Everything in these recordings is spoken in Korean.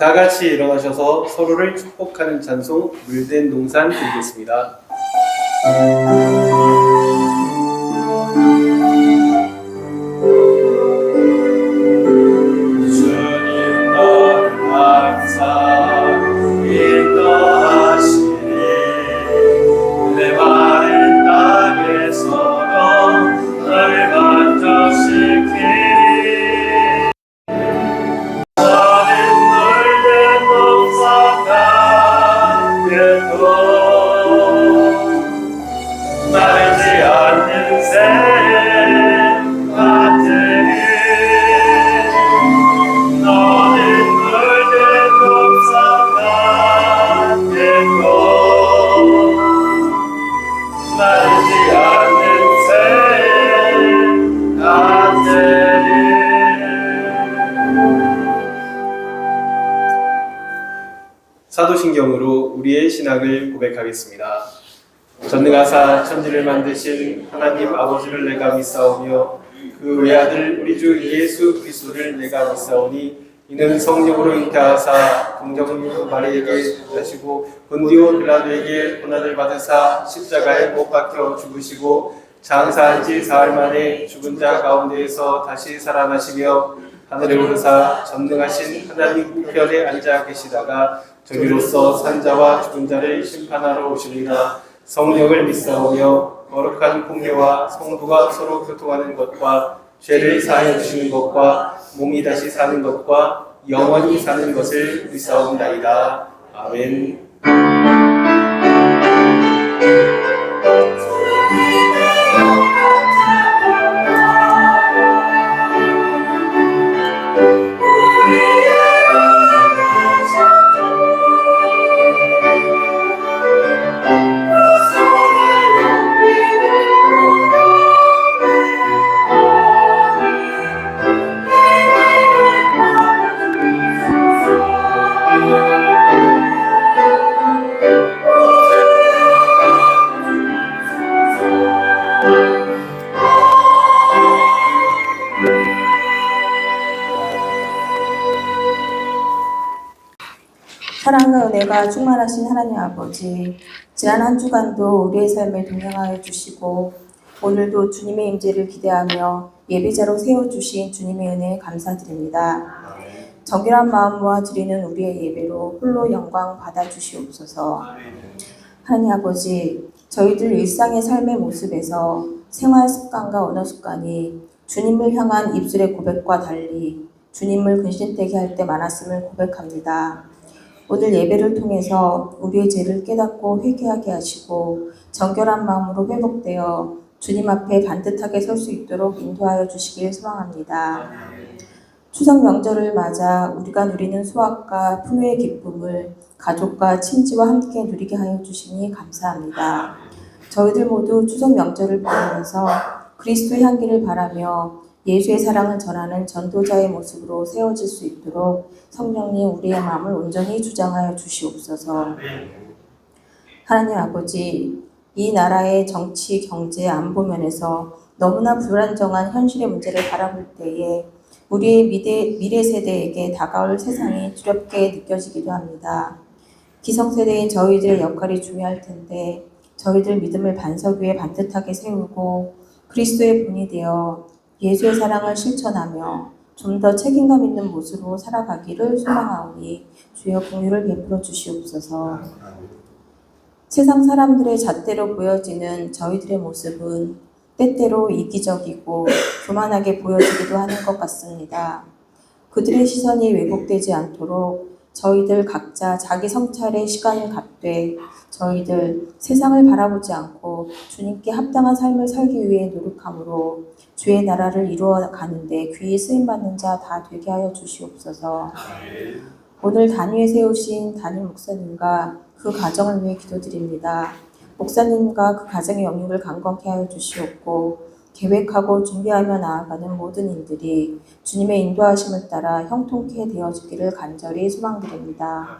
다 같이 일어나셔서 서로를 축복하는 찬송 물된 동산 드리겠습니다. 주님 너를 항상 인도하시니 내 마른 땅에서도 널 만족시키니 마르지 않는 새 같으니 너는 물든 동산 같겠고 마르지 않는 새 같으니. 사도신경으로 우리의 신앙을 고백하겠습니다. 전능하사 천지를 만드신 하나님 아버지를 내가 믿사오며 그 외아들 우리 주 예수 그리스도를 내가 믿사오니 이는 성령으로 잉태하사 동정녀 마리에게 나시고 본디오 빌라도에게 고난을 받으사 십자가에 못 박혀 죽으시고 장사한 지 사흘 만에 죽은 자 가운데에서 다시 살아나시며 하늘에 오르사 전능하신 하나님 우편에 앉아 계시다가 저리로서 산자와 죽은 자를 심판하러 오시리라. 성령을 믿사오며 거룩한 공회와 성도가 서로 교통하는 것과 죄를 사하여 주시는 것과 몸이 다시 사는 것과 영원히 사는 것을 믿사옵나이다. 아멘. 사랑과 은혜가 충만하신 하나님 아버지, 지난 한 주간도 우리의 삶에 동행하여 주시고 오늘도 주님의 임재를 기대하며 예배자로 세워주신 주님의 은혜에 감사드립니다. 정결한 마음과 드리는 우리의 예배로 홀로 영광 받아주시옵소서. 하나님 아버지, 저희들 일상의 삶의 모습에서 생활 습관과 언어 습관이 주님을 향한 입술의 고백과 달리 주님을 근심되게 할 때 많았음을 고백합니다. 오늘 예배를 통해서 우리의 죄를 깨닫고 회개하게 하시고 정결한 마음으로 회복되어 주님 앞에 반듯하게 설 수 있도록 인도하여 주시길 소망합니다. 추석 명절을 맞아 우리가 누리는 수확과 풍요의 기쁨을 가족과 친지와 함께 누리게 하여 주시니 감사합니다. 저희들 모두 추석 명절을 보내면서 그리스도의 향기를 바라며 예수의 사랑을 전하는 전도자의 모습으로 세워질 수 있도록 성령님 우리의 마음을 온전히 주장하여 주시옵소서. 하나님 아버지, 이 나라의 정치, 경제, 안보 면에서 너무나 불안정한 현실의 문제를 바라볼 때에 우리의 미래 세대에게 다가올 세상이 두렵게 느껴지기도 합니다. 기성세대인 저희들의 역할이 중요할 텐데 저희들 믿음을 반석 위에 반듯하게 세우고 그리스도의 본이 되어 예수의 사랑을 실천하며 좀 더 책임감 있는 모습으로 살아가기를 소망하오니 주여 긍휼을 베풀어 주시옵소서. 세상 사람들의 잣대로 보여지는 저희들의 모습은 때때로 이기적이고 교만하게 보여지기도 하는 것 같습니다. 그들의 시선이 왜곡되지 않도록 저희들 각자 자기 성찰의 시간을 갖되 저희들 세상을 바라보지 않고 주님께 합당한 삶을 살기 위해 노력함으로 주의 나라를 이루어 가는데 귀히 쓰임받는 자 다 되게 하여 주시옵소서. 오늘 단위에 세우신 담임 목사님과 그 가정을 위해 기도드립니다. 목사님과 그 가정의 영육을 강건케 하여 주시옵고 계획하고 준비하며 나아가는 모든 일들이 주님의 인도하심을 따라 형통케 되어지기를 간절히 소망드립니다.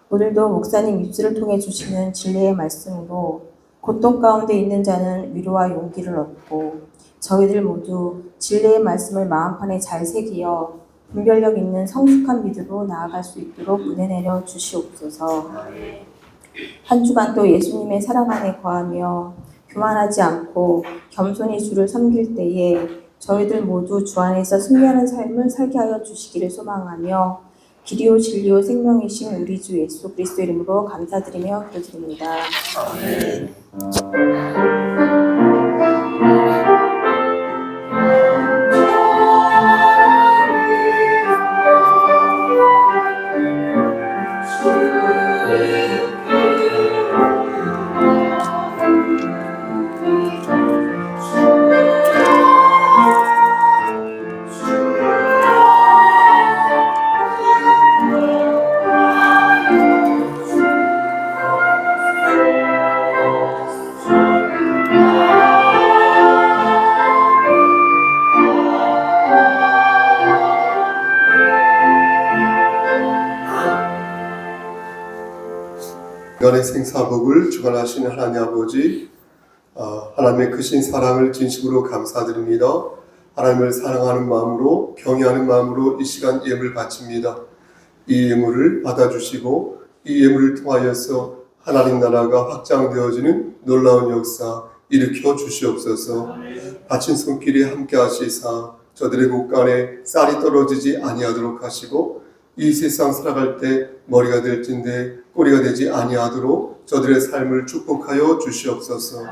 오늘도 목사님 입술을 통해 주시는 진리의 말씀으로 고통 가운데 있는 자는 위로와 용기를 얻고 저희들 모두 진리의 말씀을 마음판에 잘 새기어 분별력 있는 성숙한 믿음으로 나아갈 수 있도록 은혜 내려 주시옵소서. 한 주간도 예수님의 사랑 안에 거하며 교만하지 않고 겸손히 주를 섬길 때에 저희들 모두 주 안에서 승리하는 삶을 살게 하여 주시기를 소망하며 길이요 진리요 생명이신 우리 주 예수 그리스도 이름으로 감사드리며 기도드립니다. 인간의 생사복을 주관하시는 하나님 아버지, 하나님의 크신 사랑을 진심으로 감사드립니다. 하나님을 사랑하는 마음으로 경외하는 마음으로 이 시간 예물 바칩니다. 이 예물을 받아주시고 이 예물을 통하여서 하나님 나라가 확장되어지는 놀라운 역사 일으켜 주시옵소서. 바친 손길이 함께 하시사 저들의 곳간에 쌀이 떨어지지 아니하도록 하시고 이 세상 살아갈 때 머리가 될진데 꼬리가 되지 아니하도록 저들의 삶을 축복하여 주시옵소서.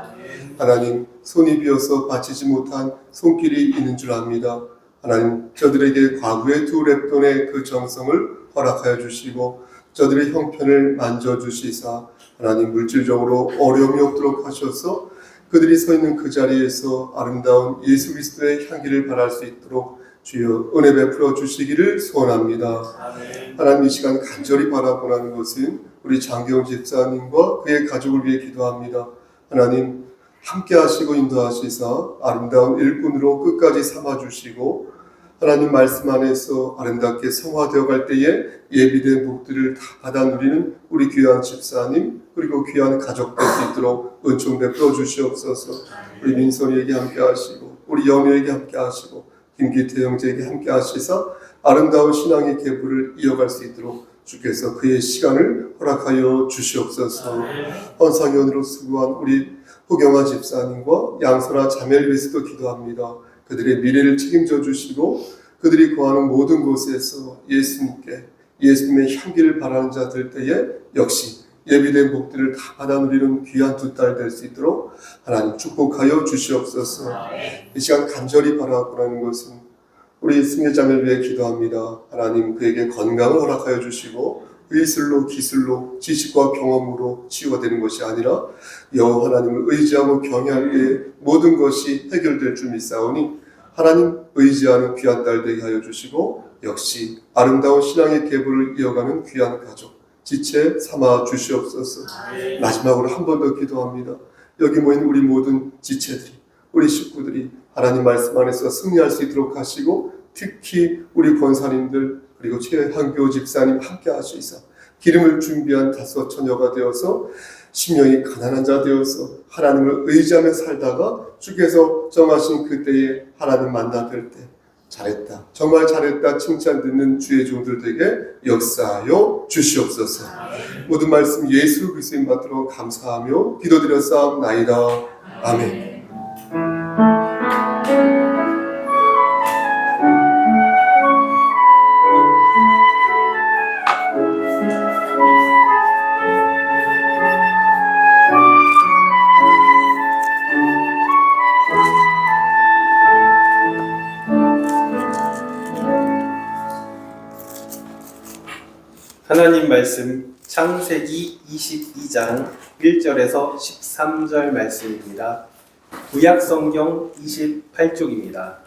하나님, 손이 비어서 바치지 못한 손길이 있는 줄 압니다. 하나님, 저들에게 과거의 두 랩돈의 그 정성을 허락하여 주시고 저들의 형편을 만져주시사 하나님 물질적으로 어려움이 없도록 하셔서 그들이 서 있는 그 자리에서 아름다운 예수 그리스도의 향기를 발할 수 있도록 주여 은혜 베풀어 주시기를 소원합니다. 아멘. 하나님, 이 시간 간절히 바라보는 것은 우리 장기영 집사님과 그의 가족을 위해 기도합니다. 하나님, 함께 하시고 인도하시사 아름다운 일꾼으로 끝까지 삼아주시고 하나님 말씀 안에서 아름답게 성화되어 갈 때에 예비된 복들을 다 받아 누리는 우리 귀한 집사님 그리고 귀한 가족 될 수 있도록 은총 베풀어 주시옵소서. 우리 민선이에게 함께 하시고 우리 연우에게 함께 하시고 김기태 형제에게 함께 하시사 아름다운 신앙의 계보를 이어갈 수 있도록 주께서 그의 시간을 허락하여 주시옵소서. 헌상연으로 수고한 우리 호경아 집사님과 양선아 자매를 위해서도 기도합니다. 그들의 미래를 책임져 주시고 그들이 거하는 모든 곳에서 예수님의 향기를 바라는 자들 때에 역시 예비된 복들을 다 받아 누리는 귀한 두 딸 될 수 있도록 하나님 축복하여 주시옵소서. 이 시간 간절히 바라보라는 것은 우리 승려자매를 위해 기도합니다. 하나님, 그에게 건강을 허락하여 주시고 의술로 기술로 지식과 경험으로 치유가 되는 것이 아니라 여호와 하나님을 의지하고 경외할 때 모든 것이 해결될 줄 믿사오니 하나님 의지하는 귀한 딸 되게 하여 주시고 역시 아름다운 신앙의 계보를 이어가는 귀한 가족 지체 삼아 주시옵소서. 마지막으로 한 번 더 기도합니다. 여기 모인 우리 모든 지체들이 우리 식구들이 하나님 말씀 안에서 승리할 수 있도록 하시고 특히 우리 권사님들 그리고 최한교 집사님 함께 하시사 기름을 준비한 다섯 처녀가 되어서 심령이 가난한 자 되어서 하나님을 의지하며 살다가 주께서 정하신 그때에 하나님 만나 뵐 때 잘했다, 정말 잘했다 칭찬 듣는 주의 종들 되게 역사하여 주시옵소서. 모든 말씀 예수 그리스도인 받들어 감사하며 기도드렸사옵나이다. 아멘. 하나님 말씀 창세기 22장 1절에서 13절 말씀입니다. 구약성경 28쪽입니다.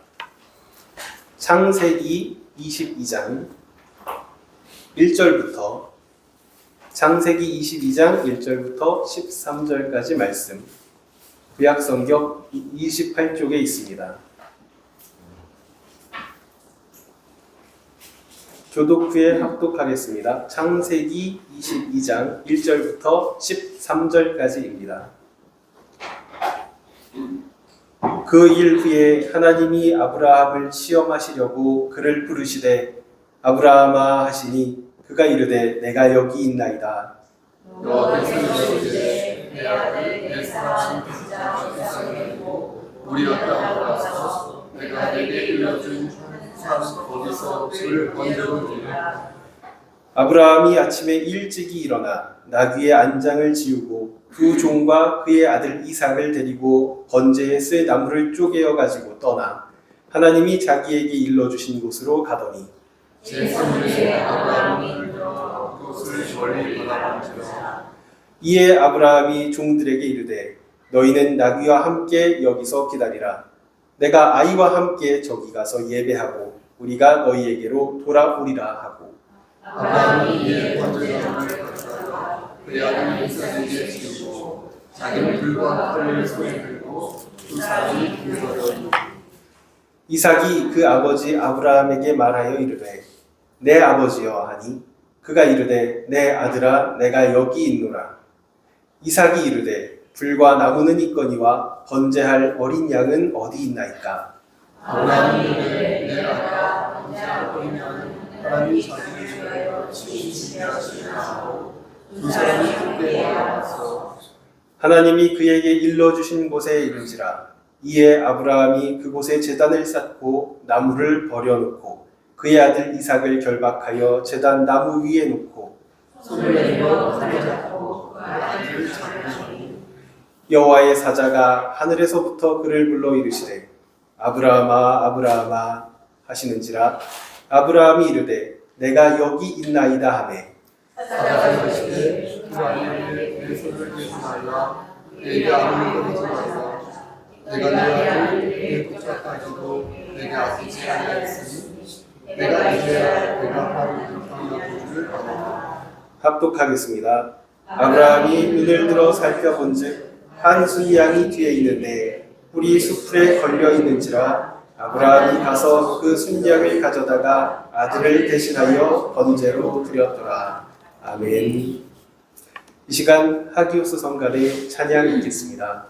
창세기 22장 1절부터 창세기 22장 1절부터 13절까지 말씀 구약성경 28쪽에 있습니다. 교독 후에 합독하겠습니다. 창세기 22장 1절부터 13절까지입니다. 그 일 후에 하나님이 아브라함을 시험하시려고 그를 부르시되 아브라함아 하시니 그가 이르되 내가 여기 있나이다. 여호와께서 이르시되 내 아들 내 사랑 이삭을 두고 우리와 땅으로 가서 내가 내게 일러준 산 거기서 그를 번제로 드리라. 아브라함이 아침에 일찍이 일어나 나귀의 안장을 지우고 두 종과 그의 아들 이삭을 데리고 번제에 쓸 나무를 쪼개어 가지고 떠나 하나님이 자기에게 일러주신 곳으로 가더니 제3일에 아브라함은 그것을 멀리 바라본지라. 이에 아브라함이 종들에게 이르되 너희는 나귀와 함께 여기서 기다리라. 내가 아이와 함께 저기 가서 예배하고 우리가 너희에게로 돌아오리라 하고 아브라함이 이에 번제나무를 가져다가 그의 아들 이삭에게 지우고 자기는 불과 칼을 손에 들고 두 사람이 들어가니 이삭이 그 아버지 아브라함에게 말하여 이르되 내 아버지여 하니 그가 이르되 내 아들아 내가 여기 있노라. 이삭이 이르되 불과 나무는 있거니와 번제할 어린 양은 어디 있나이까. 아브라함이 이르되 내 아들아 번제할 어린 양은 하나님이 자기를 위하여 친히 하시리라고 두 사람이 함께 나와서 하나님이 그에게 일러주신 곳에 이른지라. 이에 아브라함이 그곳에 제단을 쌓고 나무를 버려놓고 그의 아들 이삭을 결박하여 제단 나무 위에 놓고 손을 내밀어 칼을 잡고 그 아들을 잡으시니 여호와의 사자가 하늘에서부터 그를 불러 이르시되 아브라함아 아브라함아 하시는지라. 아브라함이 이르되 내가 여기 있나이다 하매 사자가 이르시되 그 아들에게 내 손을 대지 말라. 내게 아무리 거리지 말라. 내가 내 아들 내 부착까지도 내게 아끼지 아니하였으니 내가 이제야 내가 하루 불평하는 줄을 아노라. 합독하겠습니다. 아브라함이 눈을 들어 살펴본즉 한 순양이 뒤에 있는데 뿔이 수풀에 걸려 있는지라. 아브라함이 가서 그 순양을 가져다가 아들을 대신하여 번제로 드렸더라. 아멘. 이 시간 하기오스 성가대 찬양 읽겠습니다.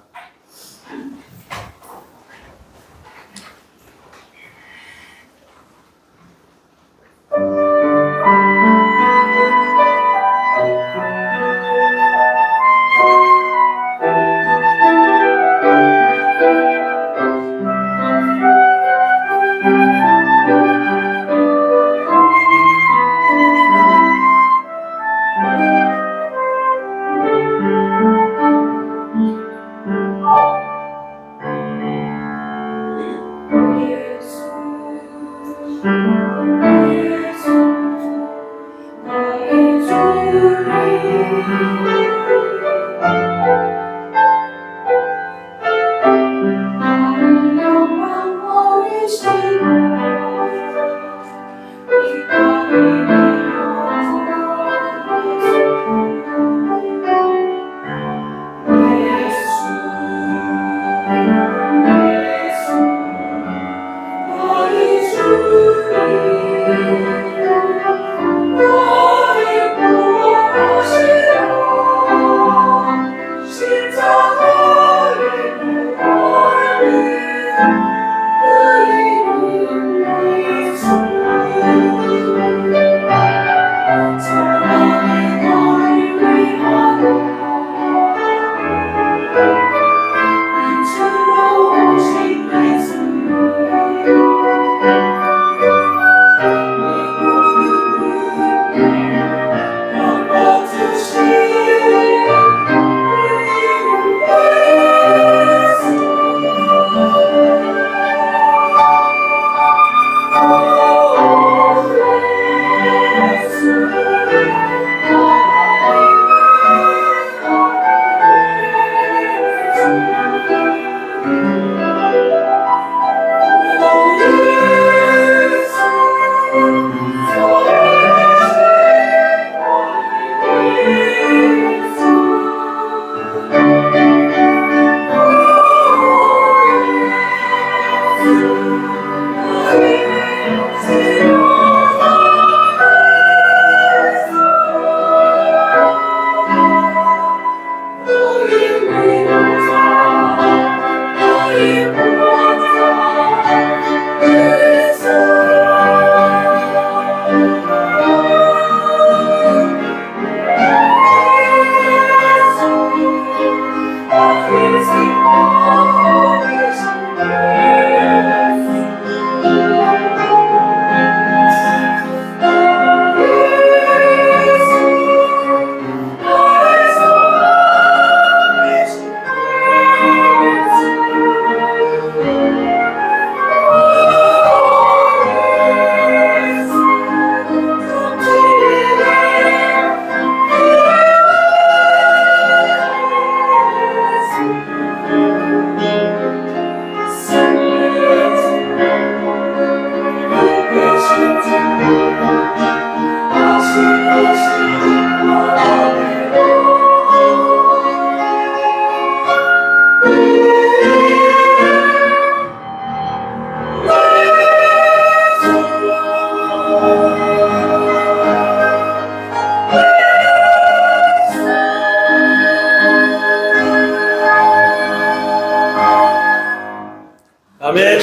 아멘.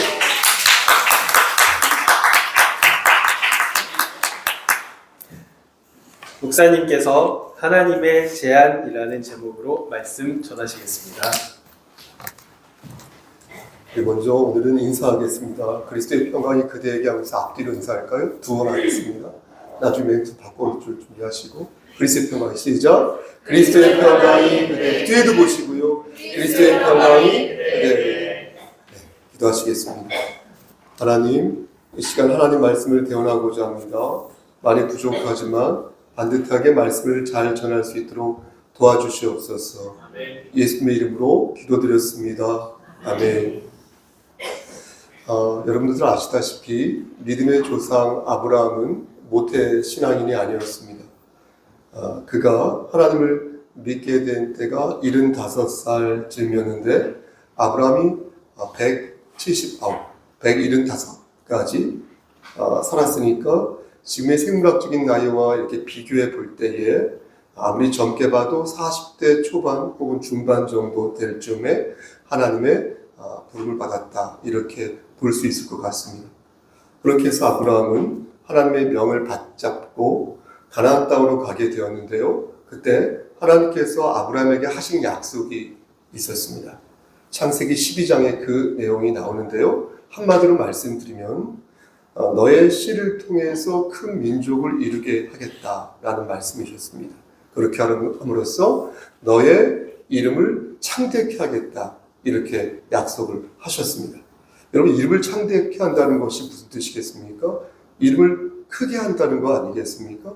목사님께서 하나님의 제안이라는 제목으로 말씀 전하시겠습니다. 먼저 오늘은 인사하겠습니다. 그리스도의 평강이 그대에게 하면서 앞뒤로 인사할까요? 두 번 하겠습니다. 나중에 멘트 바꿔줄 준비하시고 그리스도의 평강이 시작. 그리스도의 평강이 그대 뒤에도 보시고요. 그리스도의 평강이 그대 기도하시겠습니다. 하나님, 이 시간 하나님 말씀을 대언하고자 합니다. 많이 부족하지만 반듯하게 말씀을 잘 전할 수 있도록 도와주시옵소서. 예수님의 이름으로 기도드렸습니다. 아멘. 여러분들 아시다시피 믿음의 조상 아브라함은 모태 신앙인이 아니었습니다. 그가 하나님을 믿게 된 때가 75살쯤이었는데 아브라함이 175까지 살았으니까 지금의 생물학적인 나이와 이렇게 비교해 볼 때에 아무리 젊게 봐도 40대 초반 혹은 중반 정도 될 쯤에 하나님의 부름을 받았다, 이렇게 볼 수 있을 것 같습니다. 그렇게 해서 아브라함은 하나님의 명을 받잡고 가나안 땅으로 가게 되었는데요. 그때 하나님께서 아브라함에게 하신 약속이 있었습니다. 창세기 12장에 그 내용이 나오는데요. 한마디로 말씀드리면 너의 씨를 통해서 큰 민족을 이루게 하겠다라는 말씀이셨습니다. 그렇게 함으로써 너의 이름을 창대케 하겠다, 이렇게 약속을 하셨습니다. 여러분, 이름을 창대케 한다는 것이 무슨 뜻이겠습니까? 이름을 크게 한다는 거 아니겠습니까?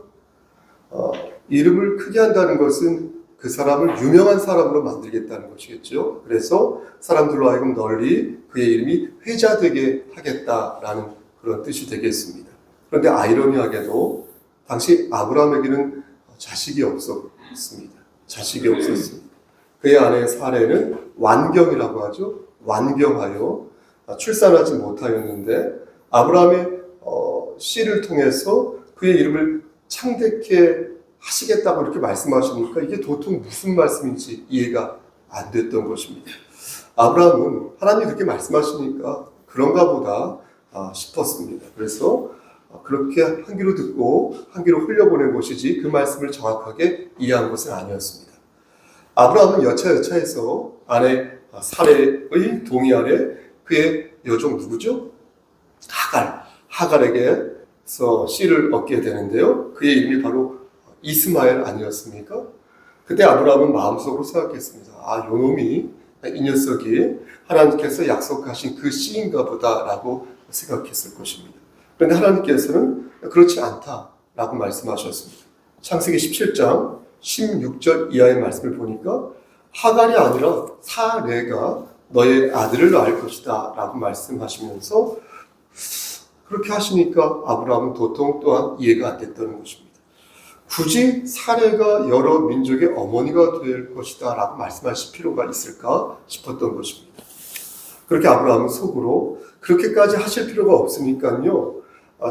이름을 크게 한다는 것은 그 사람을 유명한 사람으로 만들겠다는 것이겠죠. 그래서 사람들로 하여금 널리 그의 이름이 회자되게 하겠다라는 그런 뜻이 되겠습니다. 그런데 아이러니하게도 당시 아브라함에게는 자식이 없었습니다. 자식이 없었습니다. 그의 아내 사레는 완경이라고 하죠. 완경하여 출산하지 못하였는데 아브라함의 씨를 통해서 그의 이름을 창대케 하시겠다고 이렇게 말씀하시니까 이게 도통 무슨 말씀인지 이해가 안 됐던 것입니다. 아브라함은 하나님이 그렇게 말씀하시니까 그런가 보다 싶었습니다. 그래서 그렇게 한 귀로 듣고 한 귀로 흘려보낸 것이지 그 말씀을 정확하게 이해한 것은 아니었습니다. 아브라함은 여차여차해서 아내 사레의 동의 아래 그의 여종 누구죠? 하갈에게서 씨를 얻게 되는데요. 그의 이름이 바로 이스마엘 아니었습니까? 그때 아브라함은 마음속으로 생각했습니다. 요 놈이, 이 녀석이 하나님께서 약속하신 그 씨인가 보다라고 생각했을 것입니다. 그런데 하나님께서는 그렇지 않다라고 말씀하셨습니다. 창세기 17장 16절 이하의 말씀을 보니까 하갈이 아니라 사레가 너의 아들을 낳을 것이다 라고 말씀하시면서 그렇게 하시니까 아브라함은 도통 또한 이해가 안 됐다는 것입니다. 굳이 사레가 여러 민족의 어머니가 될 것이다 라고 말씀하실 필요가 있을까 싶었던 것입니다. 그렇게 아브라함은 속으로 그렇게까지 하실 필요가 없으니까요.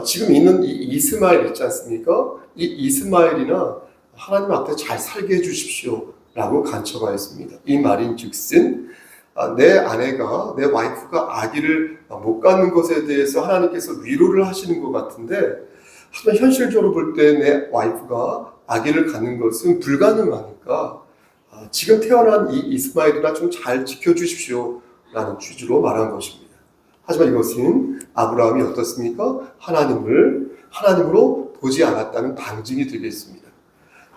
지금 있는 이 이스마엘 있지 않습니까? 이 이스마엘이나 하나님 앞에 잘 살게 해주십시오 라고 간청하였습니다. 이 말인 즉슨 내 아내가, 내 와이프가 아기를 못 갖는 것에 대해서 하나님께서 위로를 하시는 것 같은데, 하지만 현실적으로 볼 때 내 와이프가 아기를 갖는 것은 불가능하니까 지금 태어난 이 이스마엘이나 좀 잘 지켜주십시오 라는 취지로 말한 것입니다. 하지만 이것은 아브라함이 어떻습니까? 하나님으로 보지 않았다는 방증이 되겠습니다.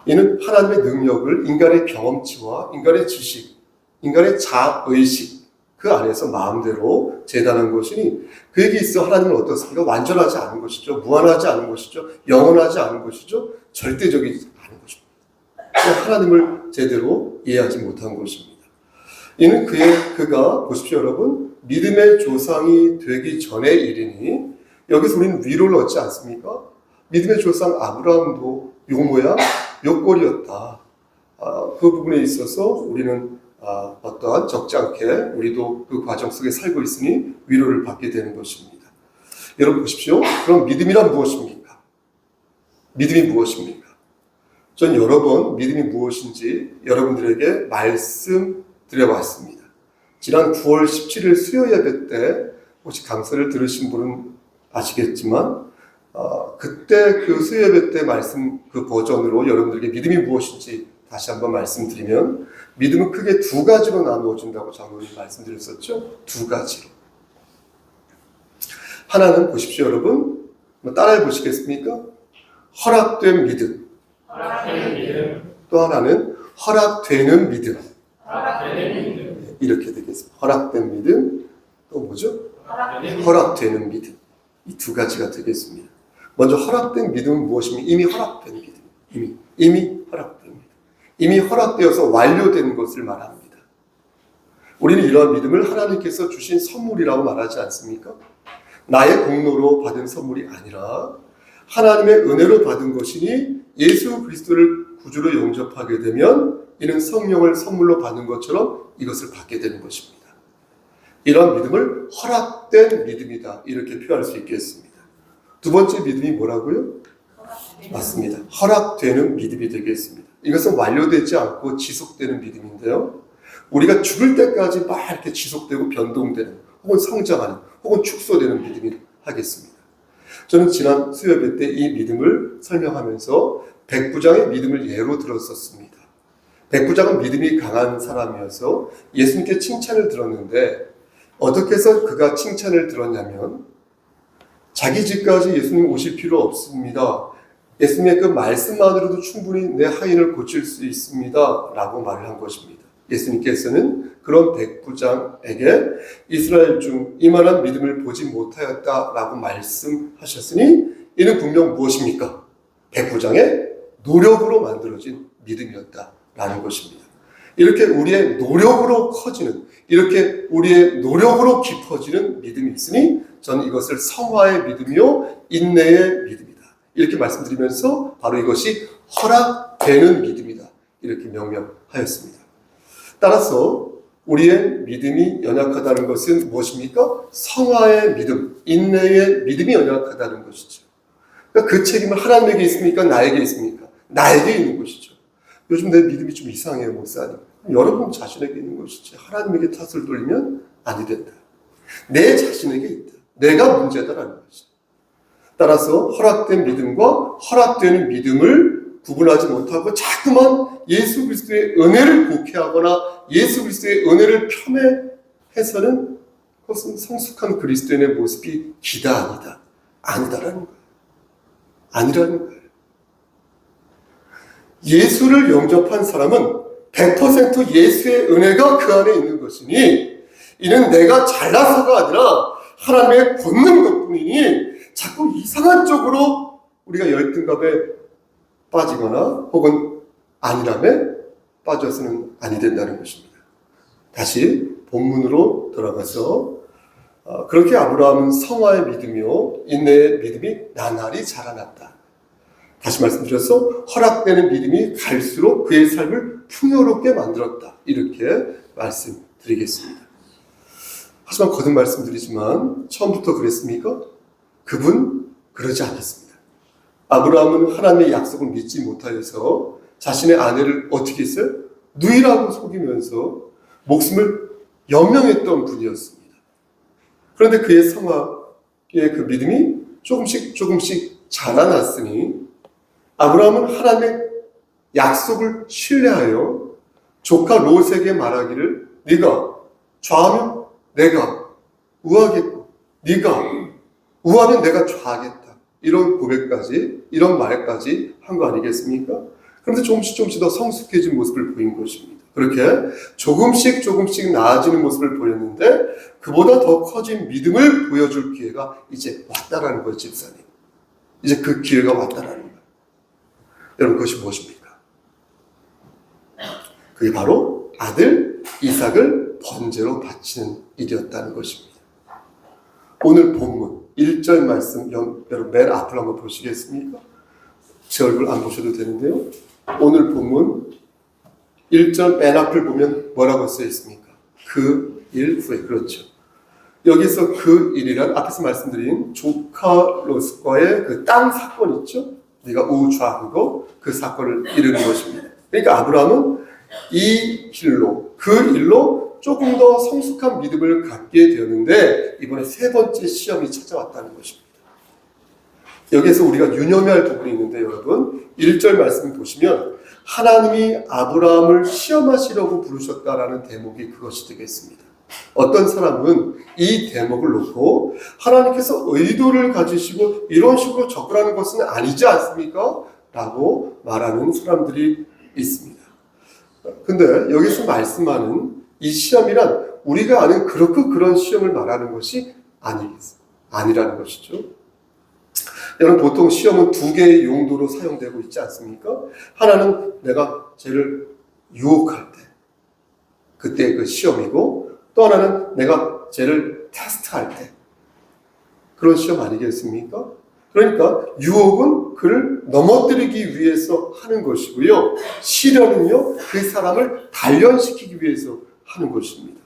이는 하나님의 능력을 인간의 경험치와 인간의 지식, 인간의 자의식 그 안에서 마음대로 재단한 것이니 그에게 있어 하나님은 어떻습니까? 완전하지 않은 것이죠. 무한하지 않은 것이죠. 영원하지 않은 것이죠. 절대적이지 않은 것입니다. 하나님을 제대로 이해하지 못한 것입니다. 이는 그가 보십시오 여러분, 믿음의 조상이 되기 전의 일이니 여기서 우리는 위로를 얻지 않습니까? 믿음의 조상 아브라함도 요 모양 요 꼴이었다. 그 부분에 있어서 우리는 어떠한 적지 않게 우리도 그 과정 속에 살고 있으니 위로를 받게 되는 것입니다. 여러분 보십시오. 그럼 믿음이란 무엇입니까? 믿음이 무엇입니까? 전 여러 번 믿음이 무엇인지 여러분들에게 말씀드려봤습니다. 지난 9월 17일 수요 예배 때 혹시 강사를 들으신 분은 아시겠지만 그때 그 수요 예배 때 말씀 그 버전으로 여러분들에게 믿음이 무엇인지 다시 한번 말씀드리면 믿음은 크게 두 가지로 나누어진다고 장로님 말씀드렸었죠. 두 가지로. 하나는 보십시오 여러분. 따라해 보시겠습니까? 허락된 믿음. 또 하나는 허락되는 믿음. 이렇게 되겠습니다. 허락된 믿음. 또 뭐죠? 허락되는 믿음. 이 두 가지가 되겠습니다. 먼저 허락된 믿음은 무엇입니까? 이미 허락된 믿음. 이미 허락된 믿음. 이미 허락되어서 완료된 것을 말합니다. 우리는 이러한 믿음을 하나님께서 주신 선물이라고 말하지 않습니까? 나의 공로로 받은 선물이 아니라 하나님의 은혜로 받은 것이니 예수 그리스도를 구주로 영접하게 되면 이는 성령을 선물로 받는 것처럼 이것을 받게 되는 것입니다. 이런 믿음을 허락된 믿음이다. 이렇게 표현할 수 있겠습니다. 두 번째 믿음이 뭐라고요? 맞습니다. 허락되는 믿음이 되겠습니다. 이것은 완료되지 않고 지속되는 믿음인데요. 우리가 죽을 때까지 막 이렇게 지속되고 변동되는 혹은 성장하는 혹은 축소되는 믿음이 하겠습니다. 저는 지난 수요예배 때 이 믿음을 설명하면서 백부장의 믿음을 예로 들었었습니다. 백부장은 믿음이 강한 사람이어서 예수님께 칭찬을 들었는데 어떻게 해서 그가 칭찬을 들었냐면 자기 집까지 예수님 오실 필요 없습니다. 예수님의 그 말씀만으로도 충분히 내 하인을 고칠 수 있습니다. 라고 말을 한 것입니다. 예수님께서는 그런 백부장에게 이스라엘 중 이만한 믿음을 보지 못하였다라고 말씀하셨으니 이는 분명 무엇입니까? 백부장의 노력으로 만들어진 믿음이었다라는 것입니다. 이렇게 우리의 노력으로 커지는, 이렇게 우리의 노력으로 깊어지는 믿음이 있으니 저는 이것을 성화의 믿음이요 인내의 믿음이다. 이렇게 말씀드리면서 바로 이것이 허락되는 믿음이다. 이렇게 명명하였습니다. 따라서 우리의 믿음이 연약하다는 것은 무엇입니까? 성화의 믿음, 인내의 믿음이 연약하다는 것이죠. 그러니까 그 책임은 하나님에게 있습니까? 나에게 있습니까? 나에게 있는 것이죠. 요즘 내 믿음이 좀 이상해요, 목사님. 여러분 자신에게 있는 것이지 하나님에게 탓을 돌리면 아니 된다. 내 자신에게 있다. 내가 문제다라는 것이죠. 따라서 허락된 믿음과 허락되는 믿음을 구분하지 못하고 자꾸만 예수 그리스도의 은혜를 곡해하거나 예수 그리스도의 은혜를 폄훼해서는 그것은 성숙한 그리스도인의 모습이 기다 아니다. 아니다라는 거예요. 아니라는 거예요. 예수를 영접한 사람은 100% 예수의 은혜가 그 안에 있는 것이니 이는 내가 잘나서가 아니라 하나님의 권능 덕분이니 자꾸 이상한 쪽으로 우리가 열등감에 빠지거나 혹은 안일함에 빠져서는 아니 된다는 것입니다. 다시 본문으로 돌아가서 그렇게 아브라함은 성화의 믿음이요 인내의 믿음이 나날이 자라났다. 다시 말씀드려서 허락되는 믿음이 갈수록 그의 삶을 풍요롭게 만들었다. 이렇게 말씀드리겠습니다. 하지만 거듭 말씀드리지만 처음부터 그랬습니까? 그분 그러지 않았습니다. 아브라함은 하나님의 약속을 믿지 못하여서 자신의 아내를 어떻게 했어요? 누이라고 속이면서 목숨을 연명했던 분이었습니다. 그런데 그의 성화의 그 믿음이 조금씩 자라났으니 아브라함은 하나님의 약속을 신뢰하여 조카 롯에게 말하기를 네가 좌하면 내가 우하겠고 네가 우하면 내가 좌하겠다. 이런 고백까지, 이런 말까지 한 거 아니겠습니까? 그런데 조금씩 더 성숙해진 모습을 보인 것입니다. 그렇게 조금씩 나아지는 모습을 보였는데 그보다 더 커진 믿음을 보여줄 기회가 이제 왔다라는 거예요, 집사님. 이제 그 기회가 왔다라는 거예요. 여러분 그것이 무엇입니까? 그게 바로 아들 이삭을 번제로 바치는 일이었다는 것입니다. 오늘 본문 1절 말씀 여러분 맨 앞을 한번 보시겠습니까? 제 얼굴 안 보셔도 되는데요. 오늘 본문 1절 맨 앞을 보면 뭐라고 써 있습니까? 그 일 후에. 그렇죠. 여기서 그 일이란 앞에서 말씀드린 조카 롯과의 그 땅 사건 있죠? 네가 우좌하고 그 사건을 이루는 것입니다. 그러니까 아브라함은 이 길로, 그 일로 조금 더 성숙한 믿음을 갖게 되었는데 이번에 세 번째 시험이 찾아왔다는 것입니다. 여기에서 우리가 유념해야 할 부분이 있는데 여러분 1절 말씀 보시면 하나님이 아브라함을 시험하시려고 부르셨다라는 대목이 그것이 되겠습니다. 어떤 사람은 이 대목을 놓고 하나님께서 의도를 가지시고 이런 식으로 접근하는 것은 아니지 않습니까? 라고 말하는 사람들이 있습니다. 근데 여기서 말씀하는 이 시험이란 우리가 아는 그런 시험을 말하는 것이 아니라는 것이죠. 여러분 보통 시험은 두 개의 용도로 사용되고 있지 않습니까? 하나는 내가 쟤를 유혹할 때 그때 그 시험이고 또 하나는 내가 쟤를 테스트할 때 그런 시험 아니겠습니까? 그러니까 유혹은 그를 넘어뜨리기 위해서 하는 것이고요. 시련은요 그 사람을 단련시키기 위해서 하는 것입니다.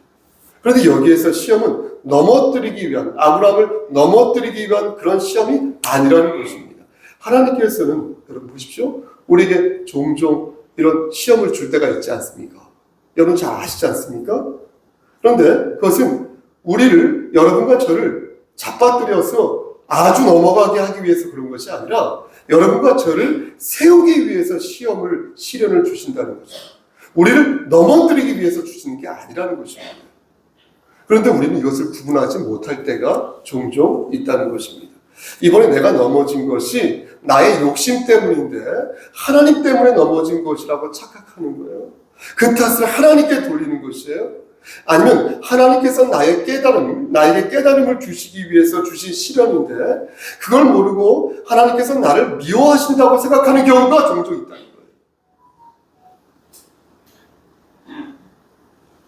그런데 여기에서 시험은 넘어뜨리기 위한, 아브라함을 넘어뜨리기 위한 그런 시험이 아니라는 것입니다. 하나님께서는 여러분 보십시오. 우리에게 종종 이런 시험을 줄 때가 있지 않습니까? 여러분 잘 아시지 않습니까? 그런데 그것은 우리를, 여러분과 저를 잡아뜨려서 아주 넘어가게 하기 위해서 그런 것이 아니라 여러분과 저를 세우기 위해서 시련을 주신다는 거죠. 우리를 넘어뜨리기 위해서 주시는 게 아니라는 것입니다. 그런데 우리는 이것을 구분하지 못할 때가 종종 있다는 것입니다. 이번에 내가 넘어진 것이 나의 욕심 때문인데 하나님 때문에 넘어진 것이라고 착각하는 거예요. 그 탓을 하나님께 돌리는 것이에요. 아니면 하나님께서 나에게 깨달음을 주시기 위해서 주신 시련인데 그걸 모르고 하나님께서 나를 미워하신다고 생각하는 경우가 종종 있다는 거예요.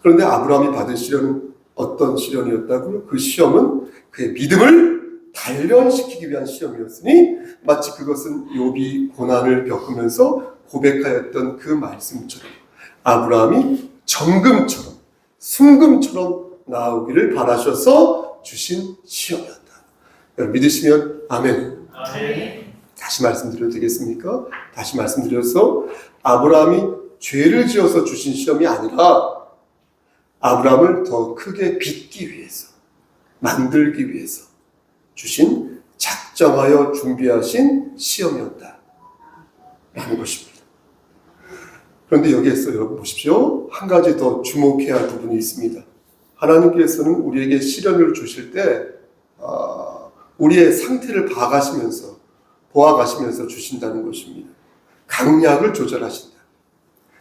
그런데 아브라함이 받은 시련은 어떤 시련이었다고요? 그 시험은 그의 믿음을 단련시키기 위한 시험이었으니 마치 그것은 욥이 고난을 겪으면서 고백하였던 그 말씀처럼 아브라함이 정금처럼 순금처럼 나오기를 바라셔서 주신 시험이었다. 여러분 믿으시면 아멘. 다시 말씀드려도 되겠습니까? 다시 말씀드려서 아브라함이 죄를 지어서 주신 시험이 아니라 아브라함을 더 크게 빚기 위해서, 만들기 위해서 주신 작정하여 준비하신 시험이었다 라는 것입니다. 그런데 여기에서 여러분 보십시오. 한 가지 더 주목해야 할 부분이 있습니다. 하나님께서는 우리에게 시련을 주실 때 우리의 상태를 보아가시면서 주신다는 것입니다. 강약을 조절하신다.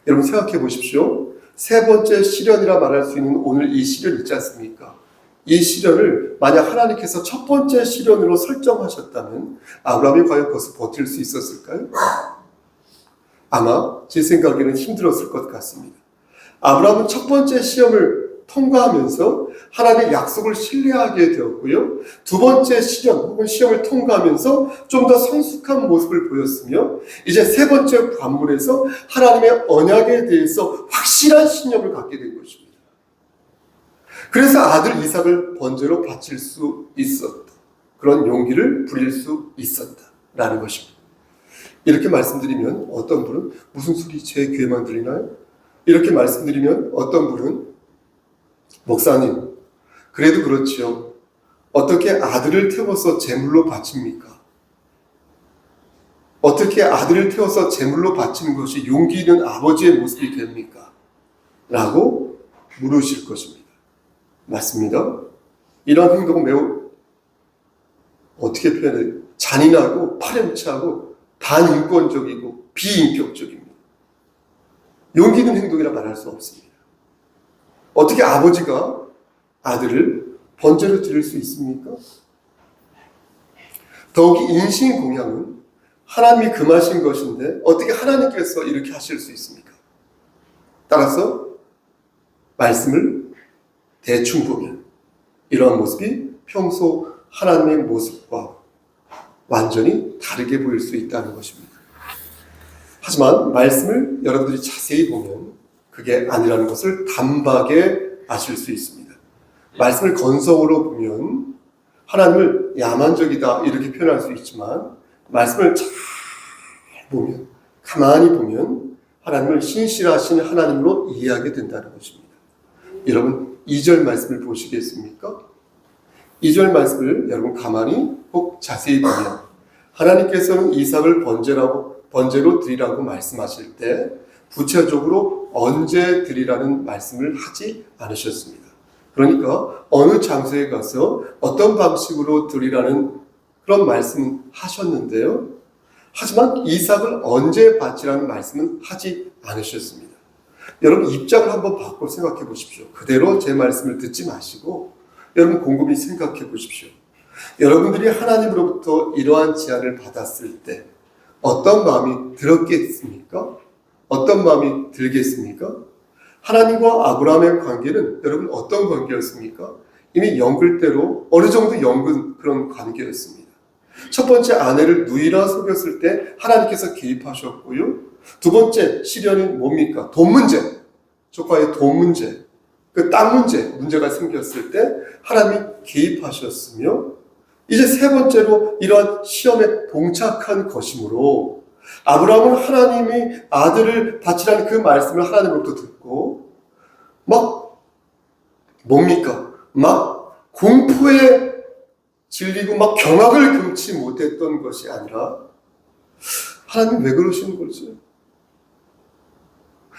여러분 생각해 보십시오. 세 번째 시련이라 말할 수 있는 오늘 이 시련 있지 않습니까? 이 시련을 만약 하나님께서 첫 번째 시련으로 설정하셨다면 아브라함이 과연 그것을 버틸 수 있었을까요? 아마 제 생각에는 힘들었을 것 같습니다. 아브라함은 첫 번째 시험을 통과하면서 하나님의 약속을 신뢰하게 되었고요. 두 번째 시련 혹은 시험을 통과하면서 좀 더 성숙한 모습을 보였으며 이제 세 번째 관문에서 하나님의 언약에 대해서 확실한 신념을 갖게 된 것입니다. 그래서 아들 이삭을 번제로 바칠 수 있었다. 그런 용기를 부릴 수 있었다라는 것입니다. 이렇게 말씀드리면 어떤 분은 무슨 소리 제 귀에만 들리나요? 이렇게 말씀드리면 어떤 분은 목사님, 그래도 그렇지요. 어떻게 아들을 태워서 제물로 바칩니까? 어떻게 아들을 태워서 제물로 바치는 것이 용기 있는 아버지의 모습이 됩니까? 라고 물으실 것입니다. 맞습니다. 이런 행동은 매우 어떻게 표현해요? 잔인하고 파렴치하고 반인권적이고 비인격적입니다. 용기 있는 행동이라 말할 수 없습니다. 어떻게 아버지가 아들을 번제로 드릴 수 있습니까? 더욱이 인신공양은 하나님이 금하신 것인데 어떻게 하나님께서 이렇게 하실 수 있습니까? 따라서 말씀을 대충 보면 이러한 모습이 평소 하나님의 모습과 완전히 다르게 보일 수 있다는 것입니다. 하지만 말씀을 여러분들이 자세히 보면 그게 아니라는 것을 단박에 아실 수 있습니다. 말씀을 건성으로 보면 하나님을 야만적이다 이렇게 표현할 수 있지만 말씀을 잘 보면, 가만히 보면 하나님을 신실하신 하나님으로 이해하게 된다는 것입니다. 여러분 2절 말씀을 보시겠습니까? 2절 말씀을 여러분 가만히 꼭 자세히 보면 하나님께서는 이삭을 번제로 드리라고 말씀하실 때 구체적으로 언제 드리라는 말씀을 하지 않으셨습니다. 그러니까 어느 장소에 가서 어떤 방식으로 드리라는 그런 말씀을 하셨는데요. 하지만 이삭을 언제 바치라는 말씀은 하지 않으셨습니다. 여러분 입장을 한번 바꿔 생각해 보십시오. 그대로 제 말씀을 듣지 마시고 여러분 곰곰이 생각해 보십시오. 여러분들이 하나님으로부터 이러한 제안을 받았을 때 어떤 마음이 들었겠습니까? 어떤 마음이 들겠습니까? 하나님과 아브라함의 관계는 여러분 어떤 관계였습니까? 이미 연글대로 어느 정도 연근 그런 관계였습니다. 첫 번째 아내를 누이라 속였을 때 하나님께서 개입하셨고요. 두 번째 시련이 뭡니까? 돈 문제, 조카의 돈 문제, 그 땅 문제가 생겼을 때 하나님이 개입하셨으며 이제 세 번째로 이러한 시험에 동착한 것이므로 아브라함은 하나님이 아들을 바치라는 그 말씀을 하나님으로부터 듣고 막 뭡니까? 막 공포에 질리고 막 경악을 금치 못했던 것이 아니라 하나님 왜 그러시는 거지?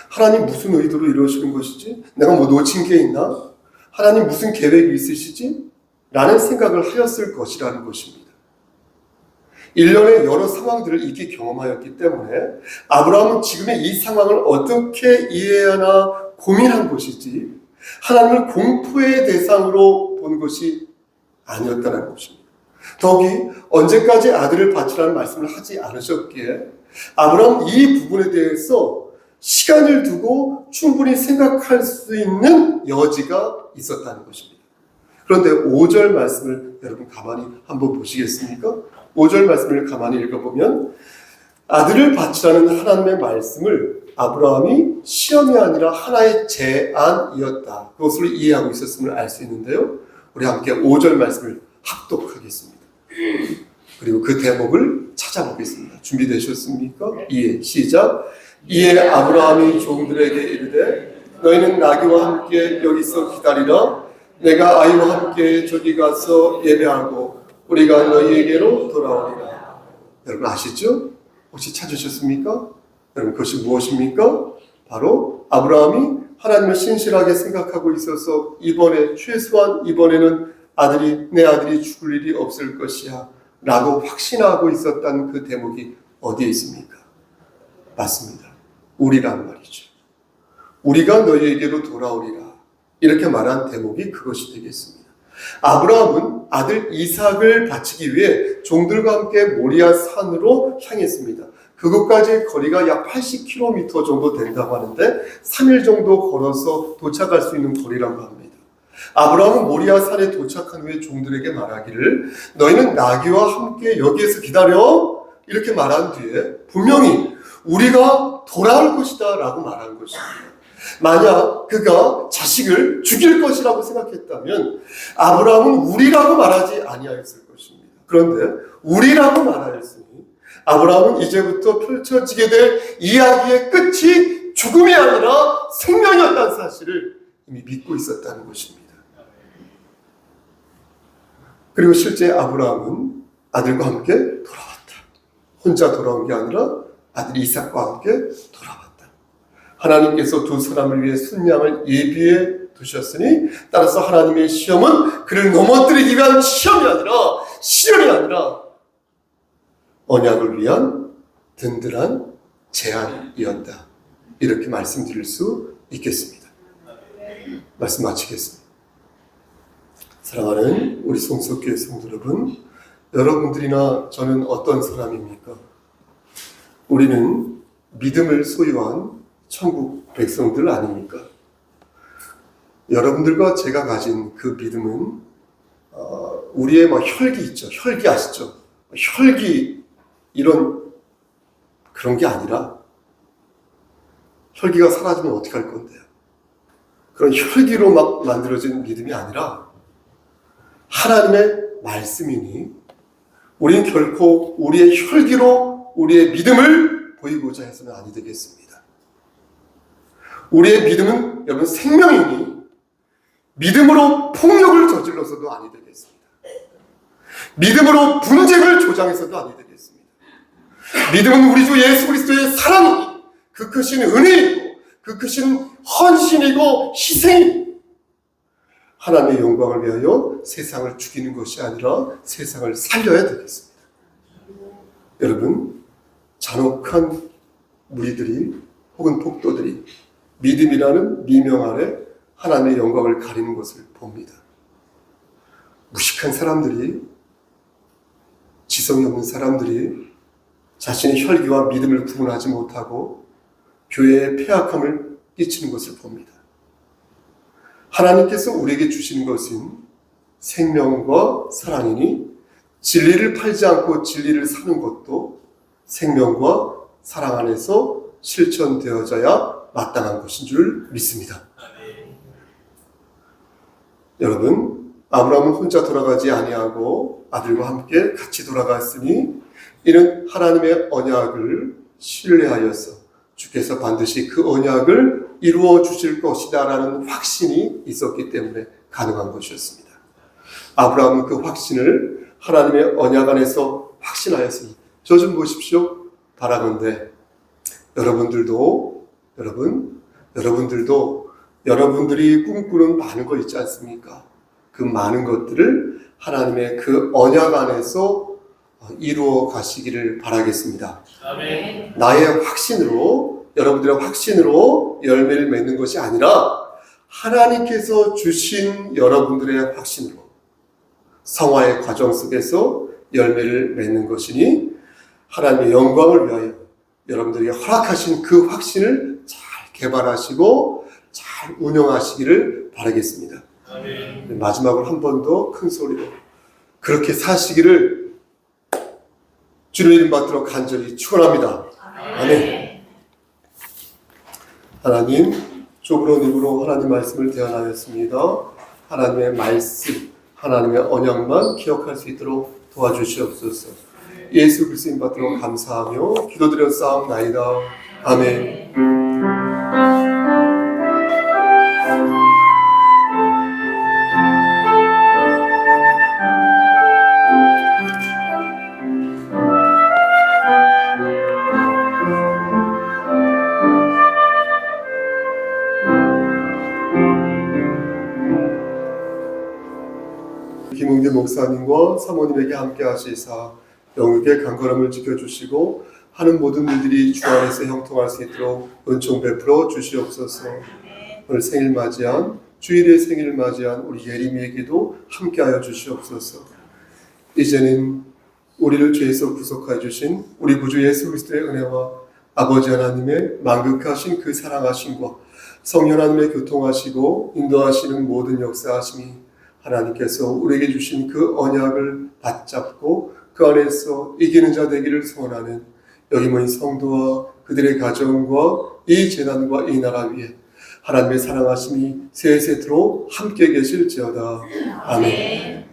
하나님 무슨 의도로 이러시는 것이지? 내가 뭐 놓친 게 있나? 하나님 무슨 계획이 있으시지? 라는 생각을 하였을 것이라는 것입니다. 1년의 여러 상황들을 이렇게 경험하였기 때문에 아브라함은 지금의 이 상황을 어떻게 이해해야 하나 고민한 것이지 하나님을 공포의 대상으로 본 것이 아니었다는 것입니다. 더욱이 언제까지 아들을 바치라는 말씀을 하지 않으셨기에 아브라함은 이 부분에 대해서 시간을 두고 충분히 생각할 수 있는 여지가 있었다는 것입니다. 그런데 5절 말씀을 여러분 가만히 한번 보시겠습니까? 5절 말씀을 가만히 읽어보면 아들을 바치라는 하나님의 말씀을 아브라함이 시험이 아니라 하나의 제안이었다. 그것을 이해하고 있었음을 알 수 있는데요. 우리 함께 5절 말씀을 합독하겠습니다. 그리고 그 대목을 찾아보겠습니다. 준비되셨습니까? 이에 시작. 이에 아브라함이 종들에게 이르되 너희는 나귀와 함께 여기서 기다리라. 내가 아이와 함께 저기 가서 예배하고 우리가 너희에게로 돌아오리라. 여러분 아시죠? 혹시 찾으셨습니까? 여러분 그것이 무엇입니까? 바로 아브라함이 하나님을 신실하게 생각하고 있어서 최소한 이번에는 내 아들이 죽을 일이 없을 것이야 라고 확신하고 있었던 그 대목이 어디에 있습니까? 맞습니다. 우리란 말이죠. 우리가 너희에게로 돌아오리라. 이렇게 말한 대목이 그것이 되겠습니다. 아브라함은 아들 이삭을 바치기 위해 종들과 함께 모리아 산으로 향했습니다. 그곳까지 거리가 약 80km 정도 된다고 하는데 3일 정도 걸어서 도착할 수 있는 거리라고 합니다. 아브라함은 모리아 산에 도착한 후에 종들에게 말하기를 너희는 나귀와 함께 여기에서 기다려 이렇게 말한 뒤에 분명히 우리가 돌아올 것이다 라고 말한 것입니다. 만약 그가 자식을 죽일 것이라고 생각했다면 아브라함은 우리라고 말하지 아니하였을 것입니다. 그런데 우리라고 말하였으니 아브라함은 이제부터 펼쳐지게 될 이야기의 끝이 죽음이 아니라 생명이었다는 사실을 이미 믿고 있었다는 것입니다. 그리고 실제 아브라함은 아들과 함께 돌아왔다. 혼자 돌아온 게 아니라 아들 이삭과 함께 돌아왔다. 하나님께서 두 사람을 위해 순양을 예비해 두셨으니 따라서 하나님의 시험은 그를 넘어뜨리기 위한 시련이 아니라 언약을 위한 든든한 제안이었다. 이렇게 말씀드릴 수 있겠습니다. 말씀 마치겠습니다. 사랑하는 우리 송석교회 성도 여러분, 여러분들이나 저는 어떤 사람입니까? 우리는 믿음을 소유한 천국 백성들 아닙니까? 여러분들과 제가 가진 그 믿음은 우리의 막 혈기 있죠. 혈기 아시죠? 혈기 이런 그런 게 아니라 혈기가 사라지면 어떻게 할 건데요? 그런 혈기로 막 만들어진 믿음이 아니라 하나님의 말씀이니 우리는 결코 우리의 혈기로 우리의 믿음을 보이고자 해서는 아니 되겠습니다. 우리의 믿음은 여러분 생명이니 믿음으로 폭력을 저질러서도 아니 되겠습니다. 믿음으로 분쟁을 조장해서도 아니 되겠습니다. 믿음은 우리 주 예수 그리스도의 사랑이 그 크신 은혜이고 그 크신 헌신이고 희생이 하나님의 영광을 위하여 세상을 죽이는 것이 아니라 세상을 살려야 되겠습니다. 여러분, 잔혹한 무리들이 혹은 폭도들이 믿음이라는 미명 아래 하나님의 영광을 가리는 것을 봅니다. 무식한 사람들이, 지성이 없는 사람들이 자신의 혈기와 믿음을 구분하지 못하고 교회에 폐악함을 끼치는 것을 봅니다. 하나님께서 우리에게 주신 것은 생명과 사랑이니 진리를 팔지 않고 진리를 사는 것도 생명과 사랑 안에서 실천되어져야 마땅한 것인 줄 믿습니다. 여러분, 아브라함은 혼자 돌아가지 아니하고 아들과 함께 같이 돌아갔으니 이는 하나님의 언약을 신뢰하여서 주께서 반드시 그 언약을 이루어 주실 것이다라는 확신이 있었기 때문에 가능한 것이었습니다. 아브라함은 그 확신을 하나님의 언약 안에서 확신하였으니 저 좀 보십시오. 바라건대 여러분들이 꿈꾸는 많은 거 있지 않습니까? 그 많은 것들을 하나님의 그 언약 안에서 이루어 가시기를 바라겠습니다. 아멘. 나의 확신으로, 여러분들의 확신으로 열매를 맺는 것이 아니라 하나님께서 주신 여러분들의 확신으로 성화의 과정 속에서 열매를 맺는 것이니 하나님의 영광을 위하여 여러분들에게 허락하신 그 확신을 잘 개발하시고 잘 운영하시기를 바라겠습니다. 아멘. 마지막으로 한 번 더 큰 소리로 그렇게 사시기를 주님의 이름 받들어 간절히 축원합니다. 아멘. 하나님, 좁은 입으로 하나님 말씀을 대언하였습니다. 하나님의 말씀, 하나님의 언약만 기억할 수 있도록 도와주시옵소서. 예수 그리스도 이름 받들어 감사하며 기도드려 싸움나이다. 아멘. 김웅재 목사님과 사모님에게 함께 하시사 영육의 강건함을 지켜주시고 하는 모든 일들이 주 안에서 형통할 수 있도록 은총 베풀어 주시옵소서. 오늘 생일 맞이한 주일의 생일 맞이한 우리 예림이에게도 함께하여 주시옵소서. 이제는 우리를 죄에서 구속하여 주신 우리 구주 예수 그리스도의 은혜와 아버지 하나님의 만극하신 그 사랑하심과 성령 하나님의 교통하시고 인도하시는 모든 역사하심이 하나님께서 우리에게 주신 그 언약을 받잡고 그 안에서 이기는 자 되기를 소원하는 여기 모인 성도와 그들의 가정과 이 재단과 이 나라 위에 하나님의 사랑하심이 세세토록 함께 계실지어다. 아멘.